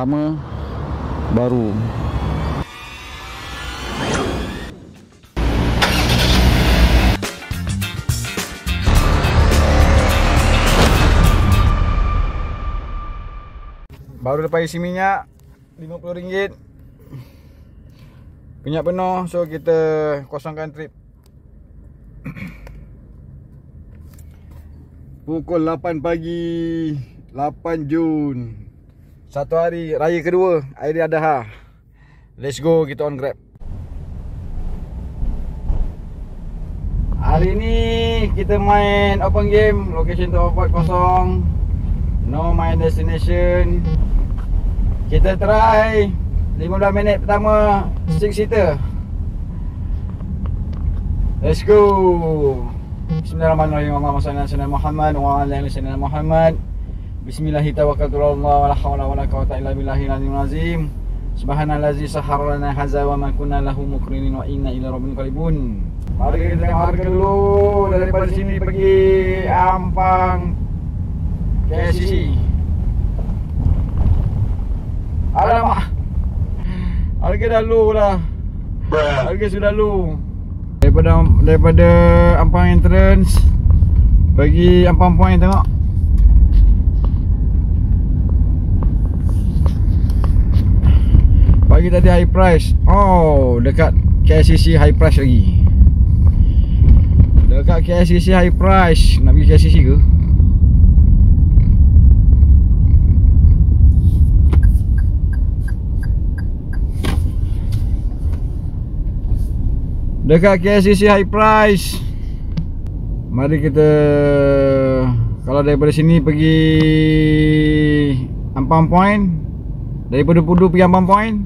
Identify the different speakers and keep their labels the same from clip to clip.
Speaker 1: lama baru. Baru lepas isi minyak RM50. Minyak penuh, so kita kosongkan trip. Pukul 8 pagi 8 Jun, satu hari raya kedua, Aidiladha. Let's go, kita on Grab. Hari ni kita main open game. Location tempat kosong, no my destination. Kita try 15 minit pertama 6 seater. Let's go. Bismillahirrahmanirrahim. Allahumma shalli ala sayyidina Muhammad wa ala ali sayyidina Muhammad. Bismillahi tawakkaltu ala Allah wa la hawla wa la quwwata illa billahil aliyyil azim. Subhanallazi sahhara lana hadza wa ma kunna lahu muqrinin wa inna ila rabbina qalibun. Mari kita tengok harga dulu. Daripada sini pergi Ampang KLCC. Alamak, harga dah low lah. Harga sudah low. Daripada Ampang entrance pergi Ampang point, tengok. Pagi tadi high price. Oh, dekat KLCC high price lagi. Dekat KLCC high price. Nak pergi KLCC ke? Dekat KLCC high price. Mari kita, kalau daripada sini pergi Ampang point, daripada Pudu pergi Ampang point,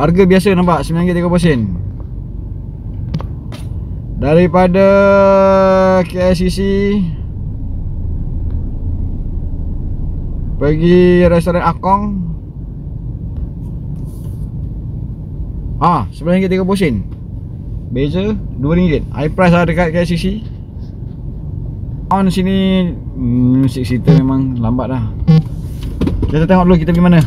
Speaker 1: harga biasa nampak RM9.30. Daripada KLCC pergi restoran Akong, RM9.30. Beza RM2. High price lah dekat KLCC. On sini 6 seater memang lambat dah. Kita tengok dulu kita pergi mana.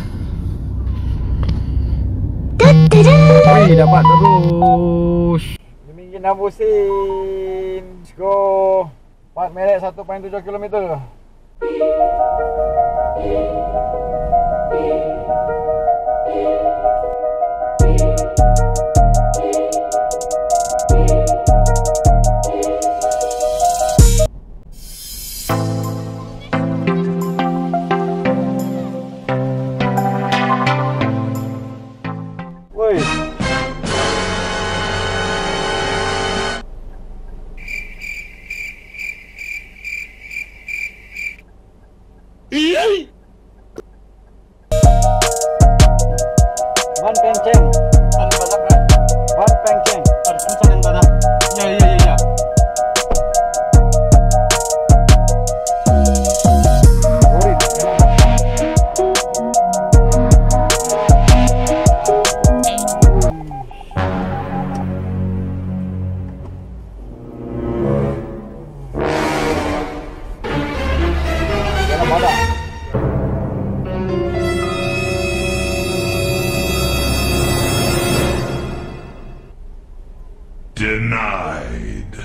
Speaker 1: Oi, dapat terus RM5.60. Let's go. 4 minit 1.7 km. Wan Penceng. Wan Penceng. Ada tulisan yang mana? Ya.
Speaker 2: Denied.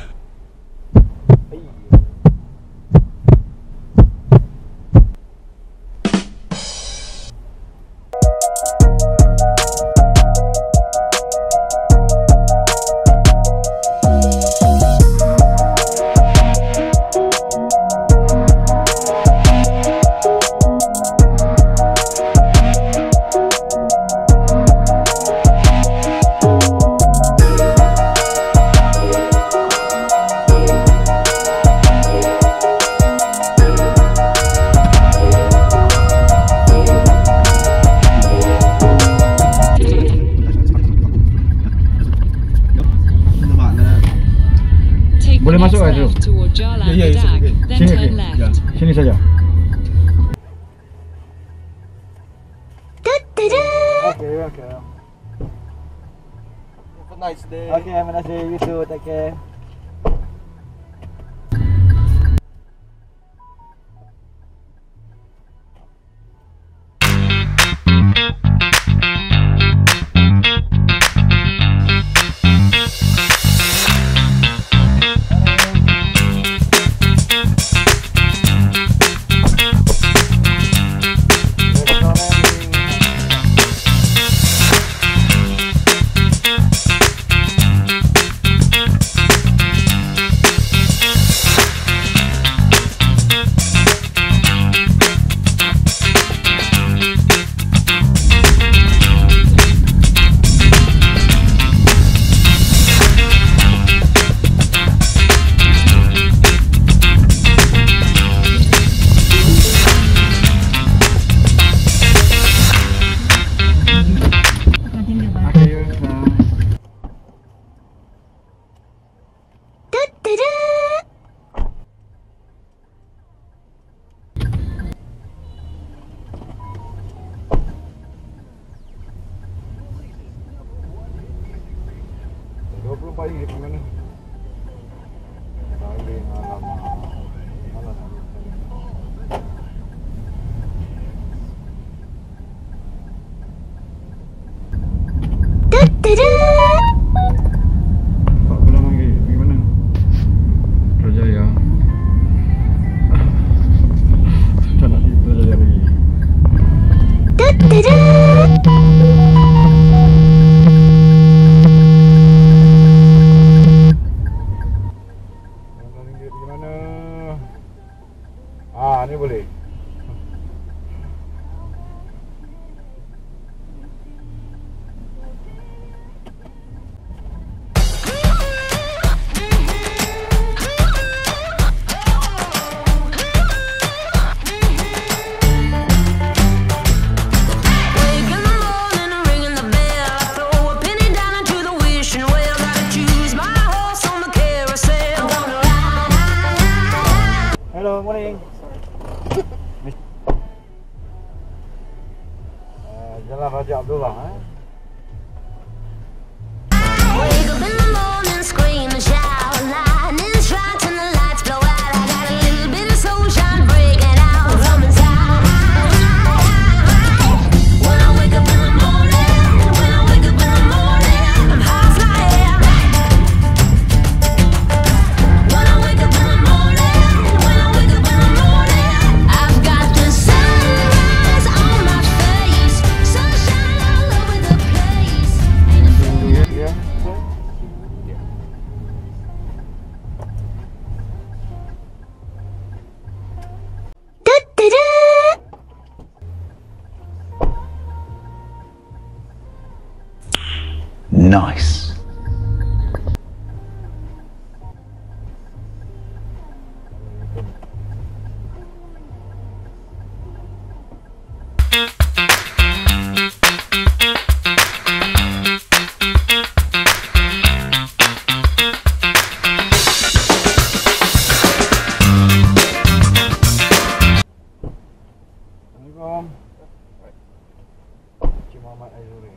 Speaker 1: Boleh masuk ke tu? Ya, sini. Ya, sini saja. Okay.
Speaker 3: Have a nice day.
Speaker 1: Okay, have a nice day. You too. Take care. RM24 di mana? Saling alamak. Malah nak RM40 di mana? Putrajaya. Tak nak pergi Putrajaya lagi. Ni boleh. Hello, morning. Jalan Raja Abdullah,
Speaker 3: Wake up in the morning, scream and shout, lightning strikes and the lights blow out. I got a little bit of sunshine breaking out from inside. When I wake up in the morning, when I wake up in the morning, I'm high flying. When I wake up in the morning, when I wake up in the morning, I've got the sunrise on my face, sunshine all over the place.
Speaker 1: Yeah.
Speaker 2: Nice.
Speaker 1: Assalamualaikum. Cik Muhammad Aizuri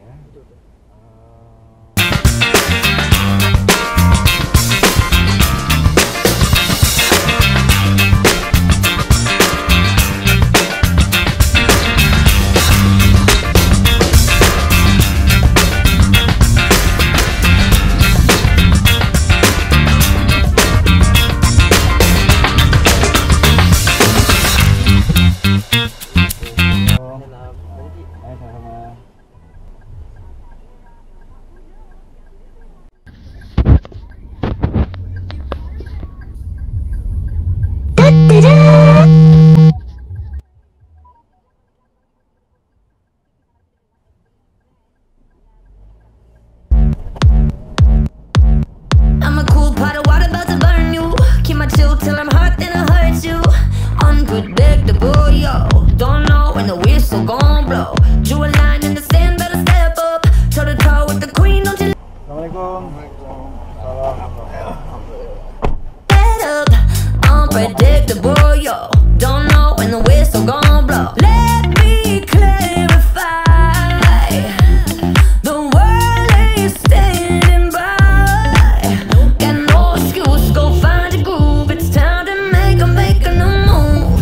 Speaker 3: I'm a cool pot of water about to burn you. Keep my chill till I'm hurt, then it hurts you. Unpredictable, yo. Don't know when the whistle gon' blow. Drew a line in the sand, better step up. Toe to toe with the queen, don't you
Speaker 1: Assalamualaikum.
Speaker 3: let up. Unpredictable, yo. Don't know when the whistle gon' blow. Let me clarify. The world ain't standing by. Got no excuse, go find your groove. It's time to make a new move.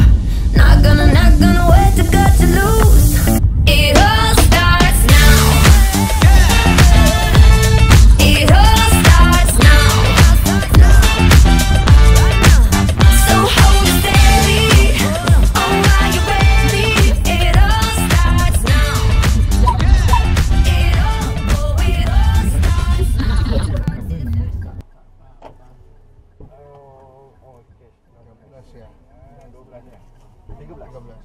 Speaker 3: Not gonna wait to cut you loose. It all starts now. It all starts now. So hold steady. Oh, are you ready? It all starts now. It all starts now.
Speaker 1: Okey. 12 ya. 12 ya. 13.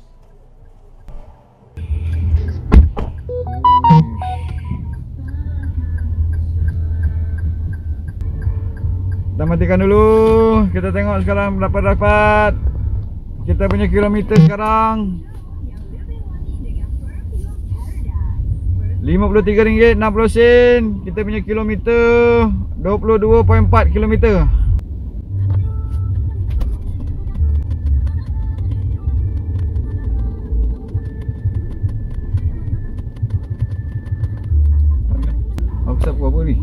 Speaker 1: Kita matikan dulu. Kita tengok sekarang dapat kita punya kilometer sekarang RM53.60. Kita punya kilometer 22.4 kilometer. Aku tak apa ni.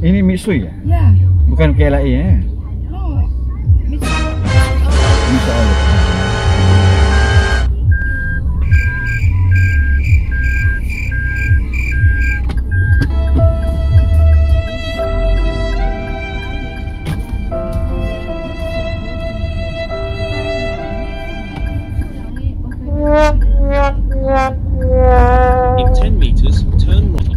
Speaker 1: Ini Mitsui ya?
Speaker 4: Yeah.
Speaker 1: Bukan KLA ya?
Speaker 4: No.
Speaker 1: Mitsui.
Speaker 5: In 10 meters, turn right.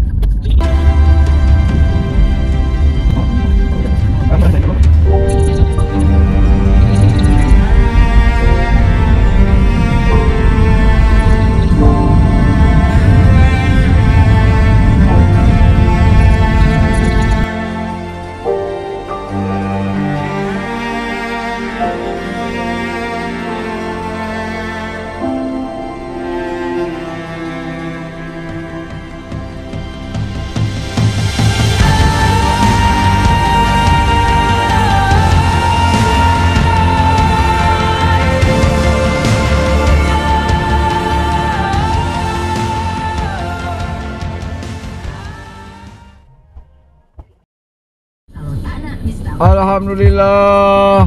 Speaker 1: Alhamdulillah.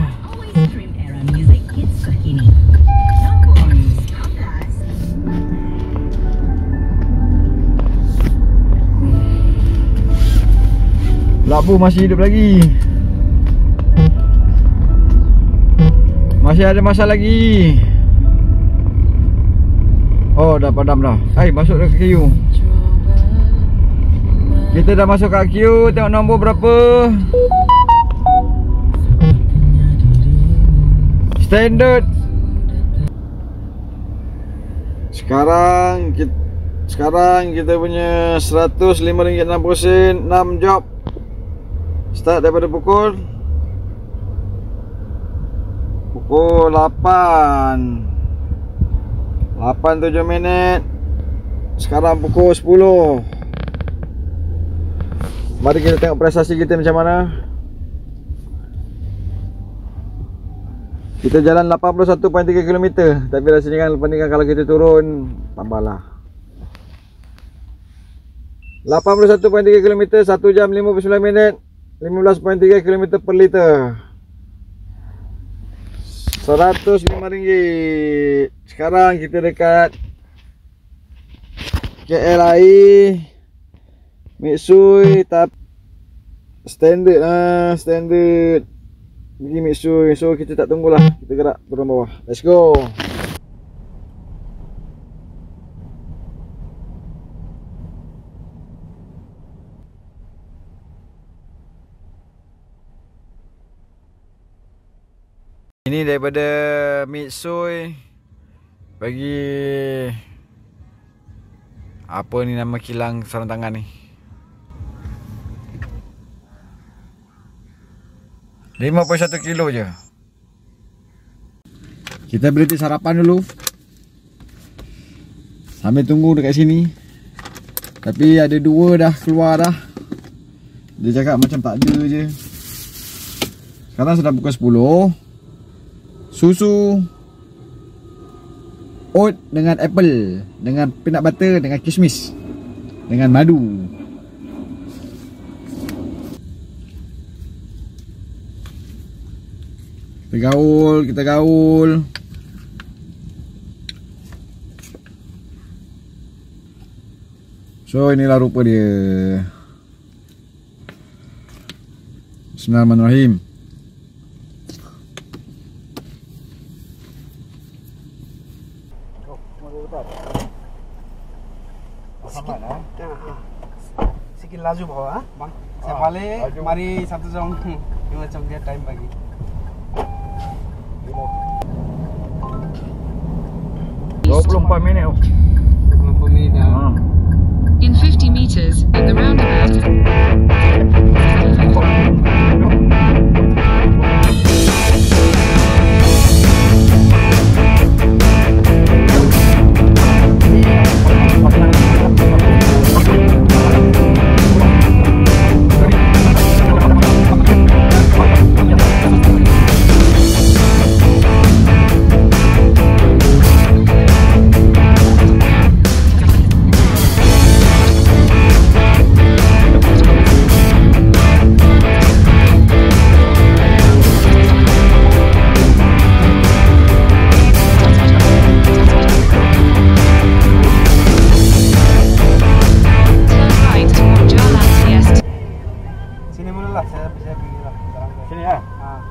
Speaker 6: Stream era music hits terkini. Nombor 11.
Speaker 1: Labu masih hidup lagi. Masih ada masa lagi. Oh, dah padam dah. Hai, masuk dah ke queue. Kita dah masuk kat queue. Tengok nombor berapa. Standard. Sekarang kita punya RM105.60 6 job. Start daripada pukul 8:07 minit. Sekarang pukul 10. Mari kita tengok prestasi kita macam mana. Kita jalan 81.3 km. Tapi rasanya kan lepas ni kan kalau kita turun, tambahlah 81.3 km, 1 jam 59 minit, 15.3 km per liter, RM105. Sekarang kita dekat KLI Mitsui, tapi standard pergi Mitsui. So kita tak tunggulah, kita gerak turun bawah. Let's go. Ini daripada Mitsui bagi apa ni nama kilang sarung tangan ni, 51 kilo je. Kita berhenti sarapan dulu sambil tunggu dekat sini. Tapi ada dua dah keluar dah. Dia cakap macam tak ada je. Sekarang sudah pukul 10. Susu oat dengan apple, dengan peanut butter, dengan kismis, dengan madu. Kita gaul. So inilah rupa dia. Bismillahirrahmanirrahim.
Speaker 7: Sikit laju bawa bang. Saya balik, mari satu jam 5 jam dia time bagi.
Speaker 1: 24 minit.
Speaker 7: 24 minit dah.
Speaker 8: In 50 meters, in the roundabout.
Speaker 7: lah, saya pergi lah.
Speaker 1: Sini ya.
Speaker 7: Ah.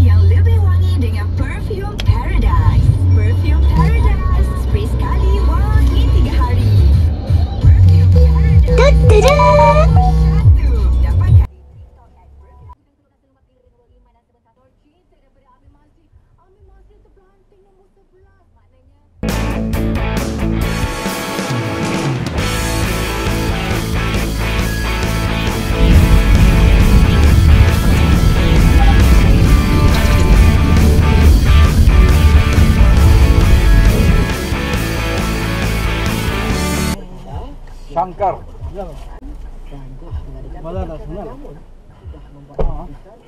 Speaker 6: Yang lebih wangi dengan Perfume Paradise. Perfume Paradise, spray sekali wangi 3 hari. Perfume Paradise. Satu dapatkan.
Speaker 1: Shankar.
Speaker 7: Mana dah semua?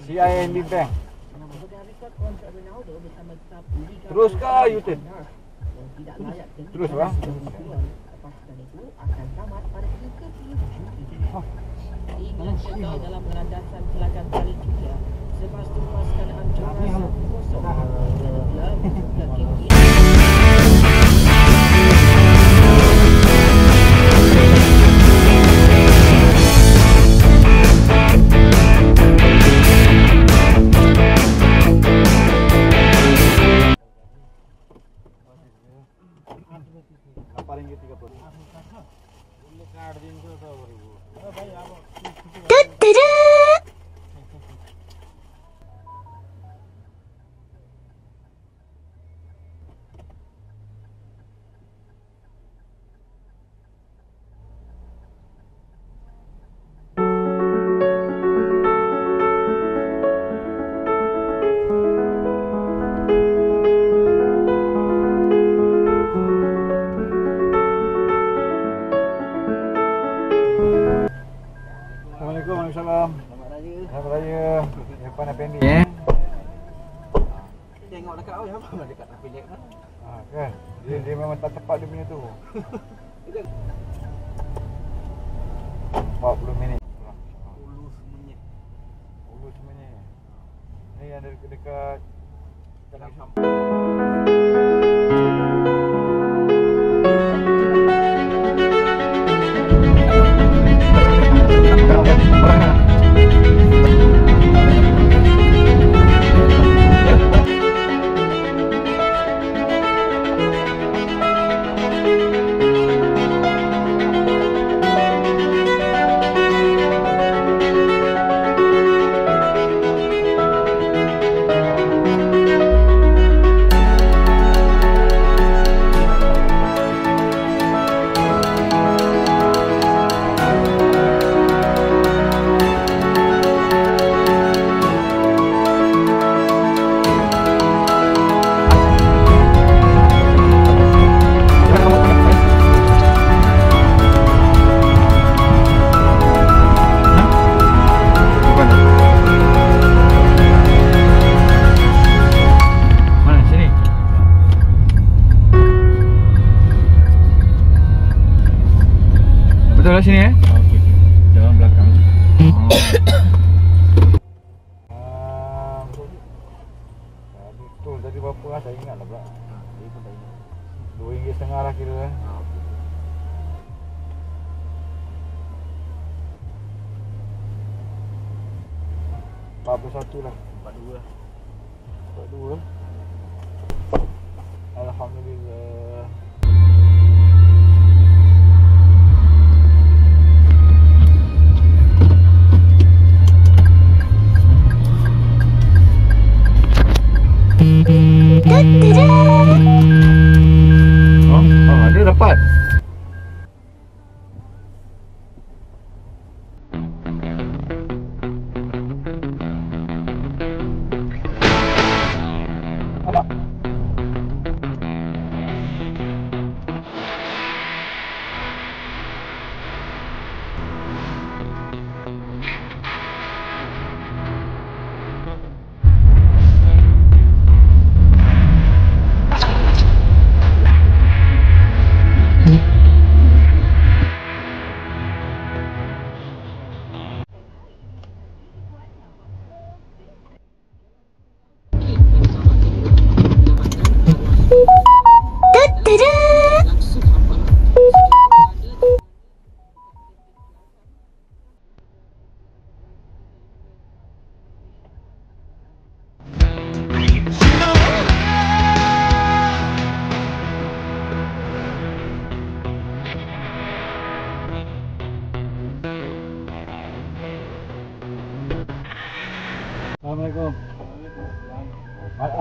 Speaker 1: CIMB Bank. Terus ke U-turn? Terus lah.
Speaker 4: Dalam landasan Telaga Kali 3 selepas tu pasukan hancur kosong.
Speaker 1: Waalaikumsalam. Selamat Raya. Depan Effendi.
Speaker 7: Tengok dekat awal apa dekat pilih kan.
Speaker 1: Kan. Dia memang tak tepat dia punya tu. 40 minit. Ulu semuanya. Ni yang dekat dalam betul lah sini eh?
Speaker 7: Okey. Dalam belakang.
Speaker 1: Betul tadi berapa lah, saya ingat lah pula. Saya pun tak ingat. RM2.5 lah kira eh. RM41 lah.
Speaker 7: 42 lah.
Speaker 1: 42 lah. Alhamdulillah. Oh, dia dapat.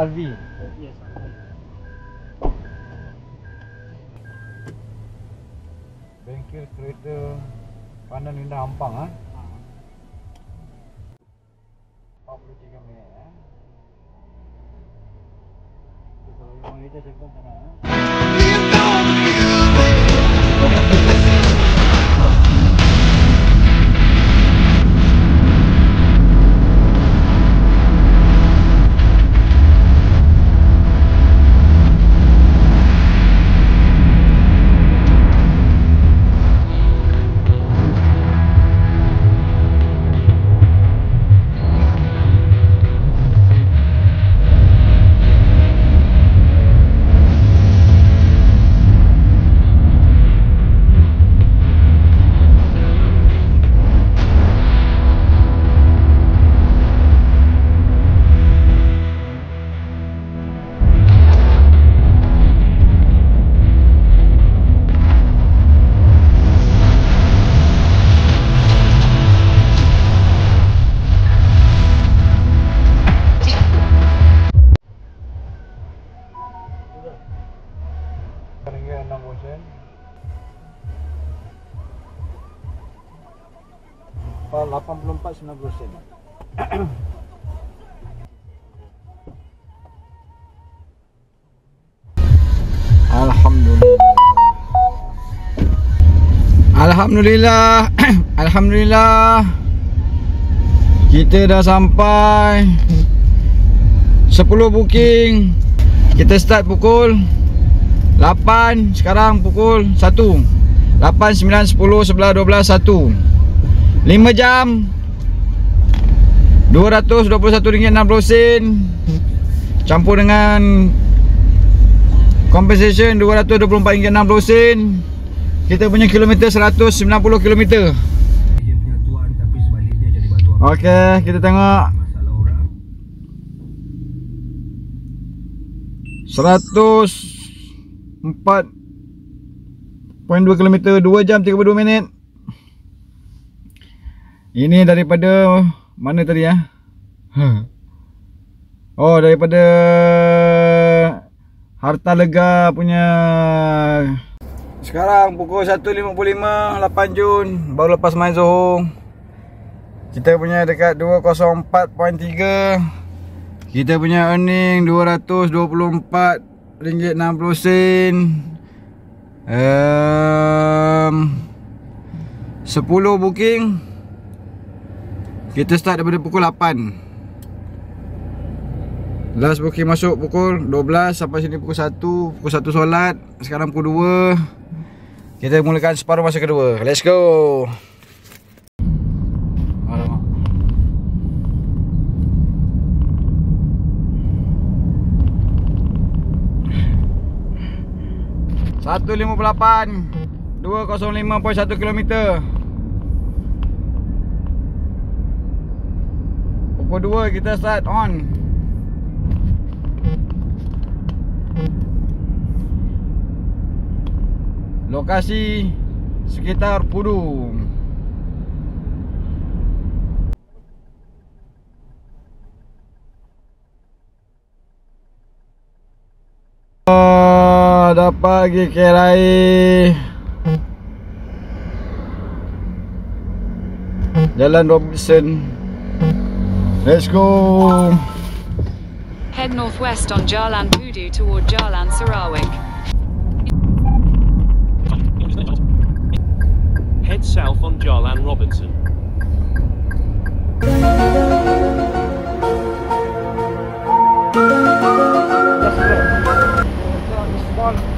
Speaker 1: RV.
Speaker 7: Yes.
Speaker 1: Bengkel kereta Pandan Indah Ampang 43 minit Kalau memang kita cakap tak RM84.90. Alhamdulillah. Alhamdulillah. Kita dah sampai 10 booking. Kita start pukul 8, sekarang pukul 1. 8, 9, 10, 11, 12, 1. 5 jam RM221.60 campur dengan compensation RM224.60. Kita punya kilometer 190 kilometer. Okey, kita tengok 104.2 kilometer, 2 jam 32 minit. Ini daripada mana tadi ya? Oh, daripada Hartalega punya. Sekarang pukul 1.55, 8 Jun, baru lepas main Zohor. Kita punya dekat 204.3. Kita punya earning RM224.60. 10 booking. Kita start daripada pukul 8. Last booking masuk pukul 12. Sampai sini pukul 1. Pukul 1 solat. Sekarang pukul 2. Kita mulakan separuh masa kedua. Let's go. Alamak. 158 205.1 kilometer. Pukul 2 kita start on. Lokasi sekitar Pudu. Dapat pergi Kerai Jalan Robinson. Let's go.
Speaker 8: Head northwest on Jalan Pudu toward Jalan Sarawak.
Speaker 5: Head south on Jalan Robinson.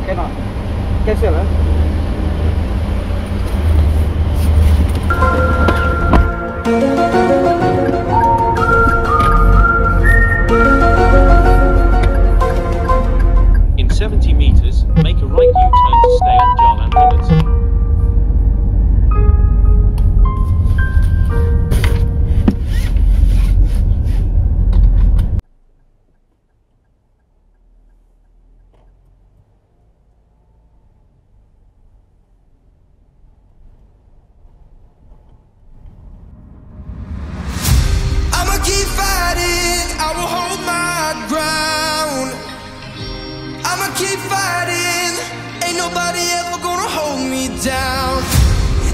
Speaker 7: Cannot. Cancel
Speaker 5: In 70 meters, make a right U-turn to stay on Jalan Robinson.
Speaker 9: keep fighting. Ain't nobody ever gonna hold me down.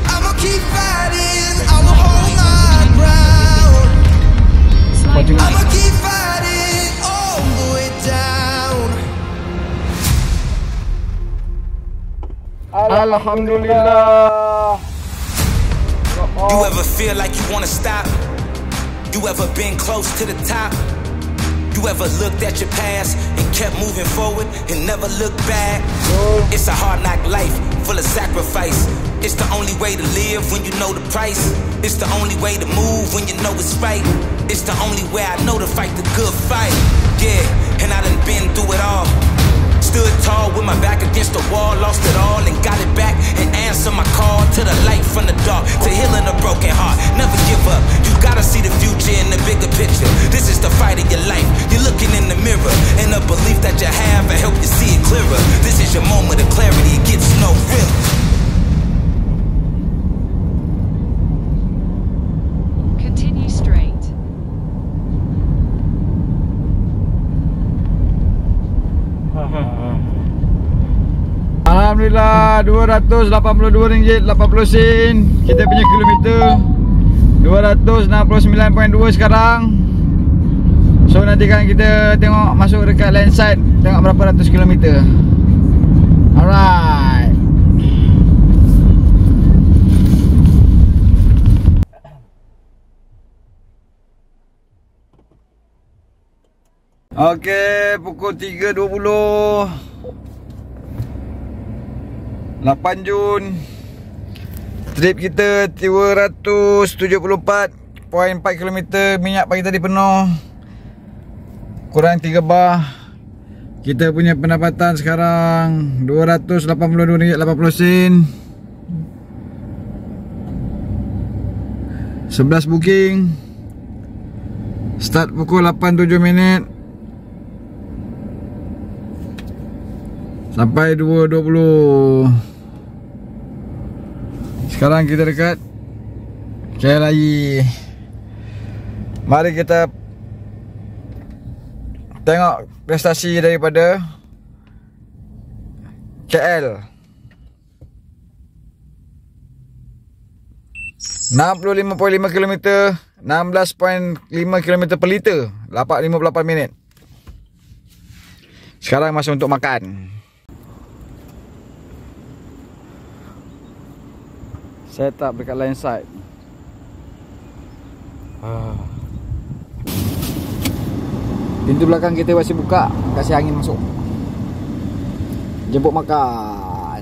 Speaker 9: I'ma keep fighting. I will hold my ground. I'ma keep fighting all the way down.
Speaker 1: Alhamdulillah.
Speaker 9: You ever feel like you wanna stop? You ever been close to the top? You ever looked at your past and kept moving forward and never looked back? It's a hard knock life, full of sacrifice. It's the only way to live when you know the price. It's the only way to move when you know it's right. It's the only way I know to fight the good fight. Yeah, and I done been through it all. Stood tall with my back against the wall, lost it all and got it back and answered my call to the light from the dark, to healing a broken heart. Never give up, you gotta see the future in the bigger picture. This is the fight of your life, you're looking in the mirror, and the belief that you have will help you see it clearer. This is your moment of clarity, it gets no real.
Speaker 8: Continue straight.
Speaker 1: Alhamdulillah, RM282.80 kita punya kilometer 269.2 sekarang. So nanti kan kita tengok masuk dekat land side, tengok berapa ratus kilometer. Alright. Okey, pukul 3.20 8 Jun. Trip kita 274.4 km. Minyak pagi tadi penuh, kurang 3 bar. Kita punya pendapatan sekarang RM282.80. 11 booking. Start pukul 8.07 minit sampai 2.20. Sekarang kita dekat KLIA. Mari kita tengok prestasi daripada KL. 65.5 km, 16.5 km per liter, 58 minit. Sekarang masa untuk makan. Setup dekat line side. Pintu belakang kita masih buka, kasih angin masuk. Jemput makan.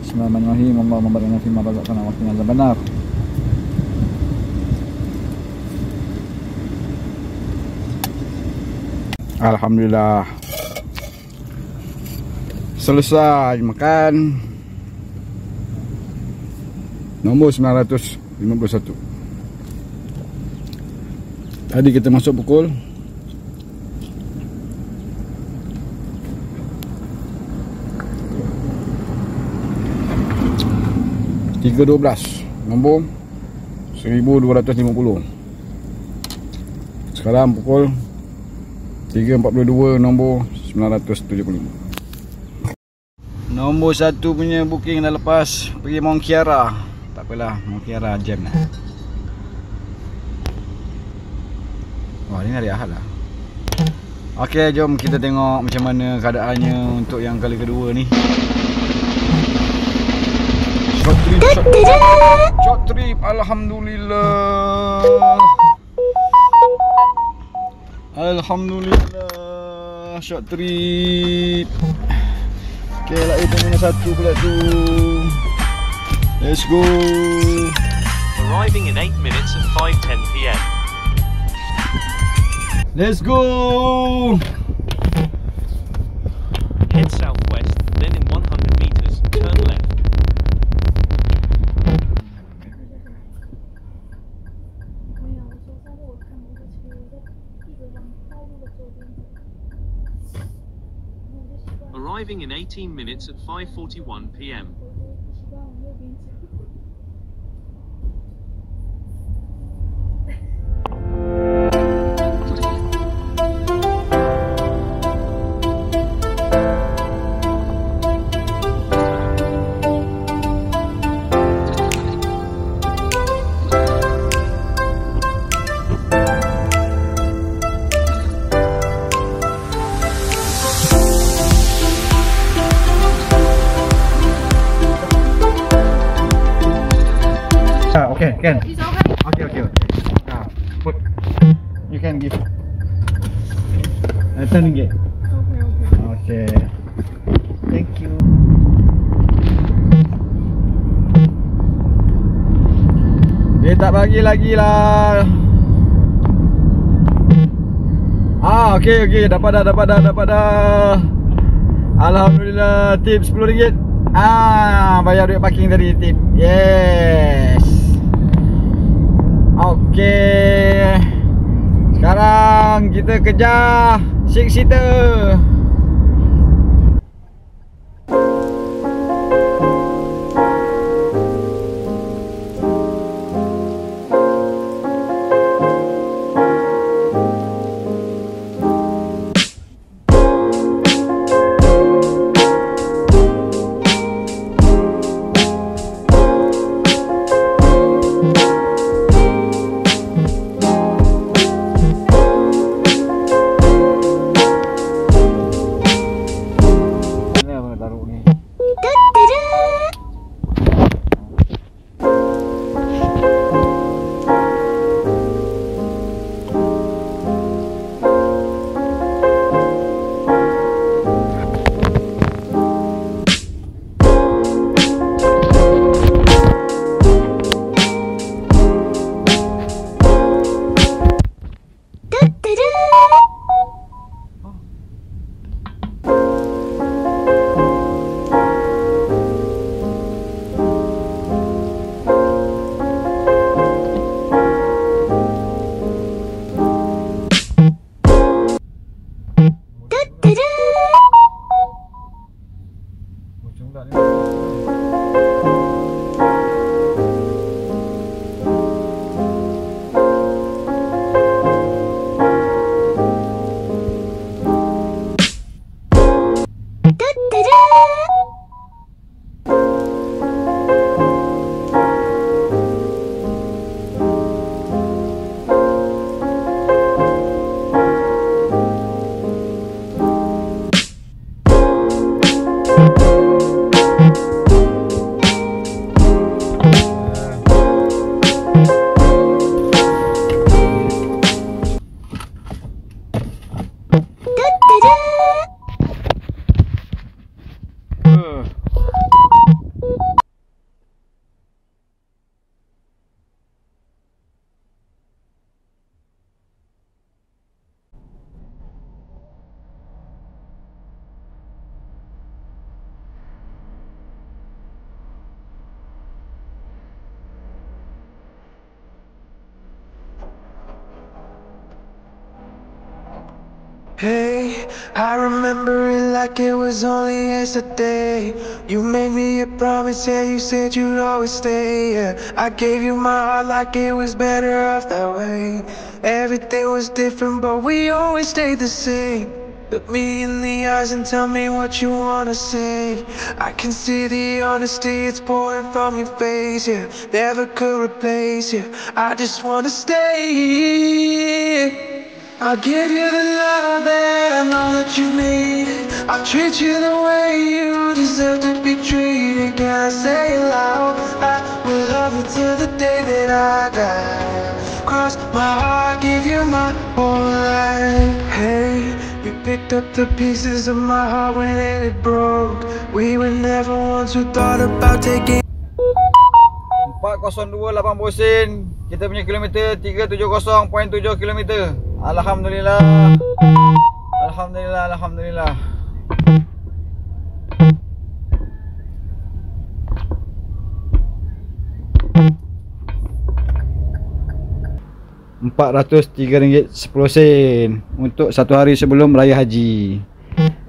Speaker 1: Bismillahirrahmanirrahim. Allahumma barik lana fima razaqtana wa qina adzabannar. Alhamdulillah. Selesai makan. Nombor 951. Tadi kita masuk pukul 3.12. Nombor 1250. Sekarang pukul 3.42. Nombor 975. Nombor 1 punya booking dah lepas. Pergi Mount Kiara. Tak apalah, Mount Kiara jam lah. Wah, ni hari Ahad lah. Okey, jom kita tengok macam mana keadaannya untuk yang kali kedua ni. Short trip, alhamdulillah. Alhamdulillah, short trip. Okay, lah itu nombor 1 pula tu. Let's go.
Speaker 5: Arriving in 8 minutes at 5:10 PM.
Speaker 1: Let's go.
Speaker 5: Head southwest, then in 100 meters, turn left. Arriving in 18 minutes at 5:41 PM.
Speaker 1: Okay, can.
Speaker 10: It's okay.
Speaker 1: Okay. Put. You can give. 10 ringgit. Okay. Thank you. Dia tak bagi lagi lah. Okay. Dapat dah. Alhamdulillah, tip RM10. Bayar duit parking tadi, tip. Yes. Okay. Sekarang kita kejar 6-seater.
Speaker 11: Hey, I remember it like it was only yesterday. You made me a promise, yeah, you said you'd always stay, yeah. I gave you my heart like it was better off that way. Everything was different, but we always stayed the same. Look me in the eyes and tell me what you wanna say. I can see the honesty, it's pouring from your face, yeah. Never could replace you, I just wanna stay. I'll give you the love that I know that you need. I'll treat you the way you deserve to be treated. Can I say it loud? I will love you till the day that I die. Cross my heart, give you my whole life. Hey, you picked up the pieces of my heart when it broke. We were never ones who thought about taking
Speaker 1: 402.80 sen. Kita punya kilometer 370.7 kilometer. Alhamdulillah. Alhamdulillah. 403 ringgit 10 sen untuk satu hari sebelum Raya Haji.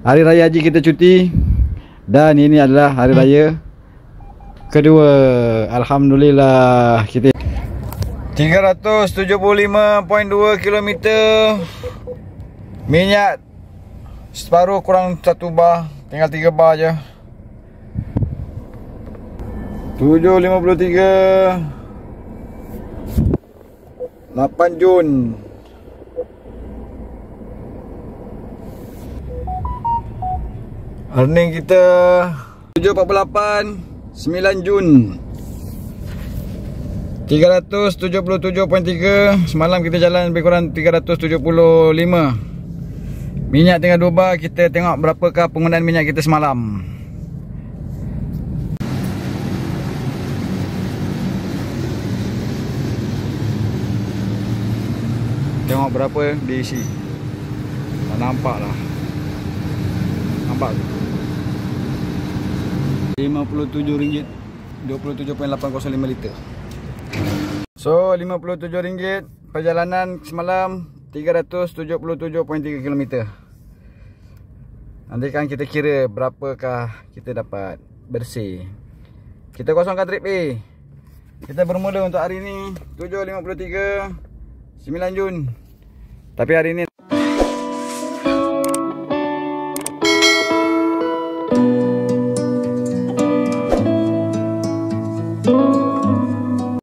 Speaker 1: Hari Raya Haji kita cuti dan ini adalah hari raya kedua. Alhamdulillah. Kita 375.2 km. Minyak separuh kurang 1 bar, tinggal 3 bar aja. 7.53 8 Jun. Earning kita 7.48 9 Jun. 377.3. Semalam kita jalan lebih kurang 375. Minyak tengah 2 bar. Kita tengok berapakah penggunaan minyak kita semalam. Tengok berapa diisi. Tak nampak lah. Nampak tu RM57, 27.805 liter. So RM57. Perjalanan semalam 377.3 km. Nanti kan kita kira berapakah kita dapat bersih. Kita kosongkan trip A. Kita bermula untuk hari ni 7.53 9 Jun. Tapi hari ni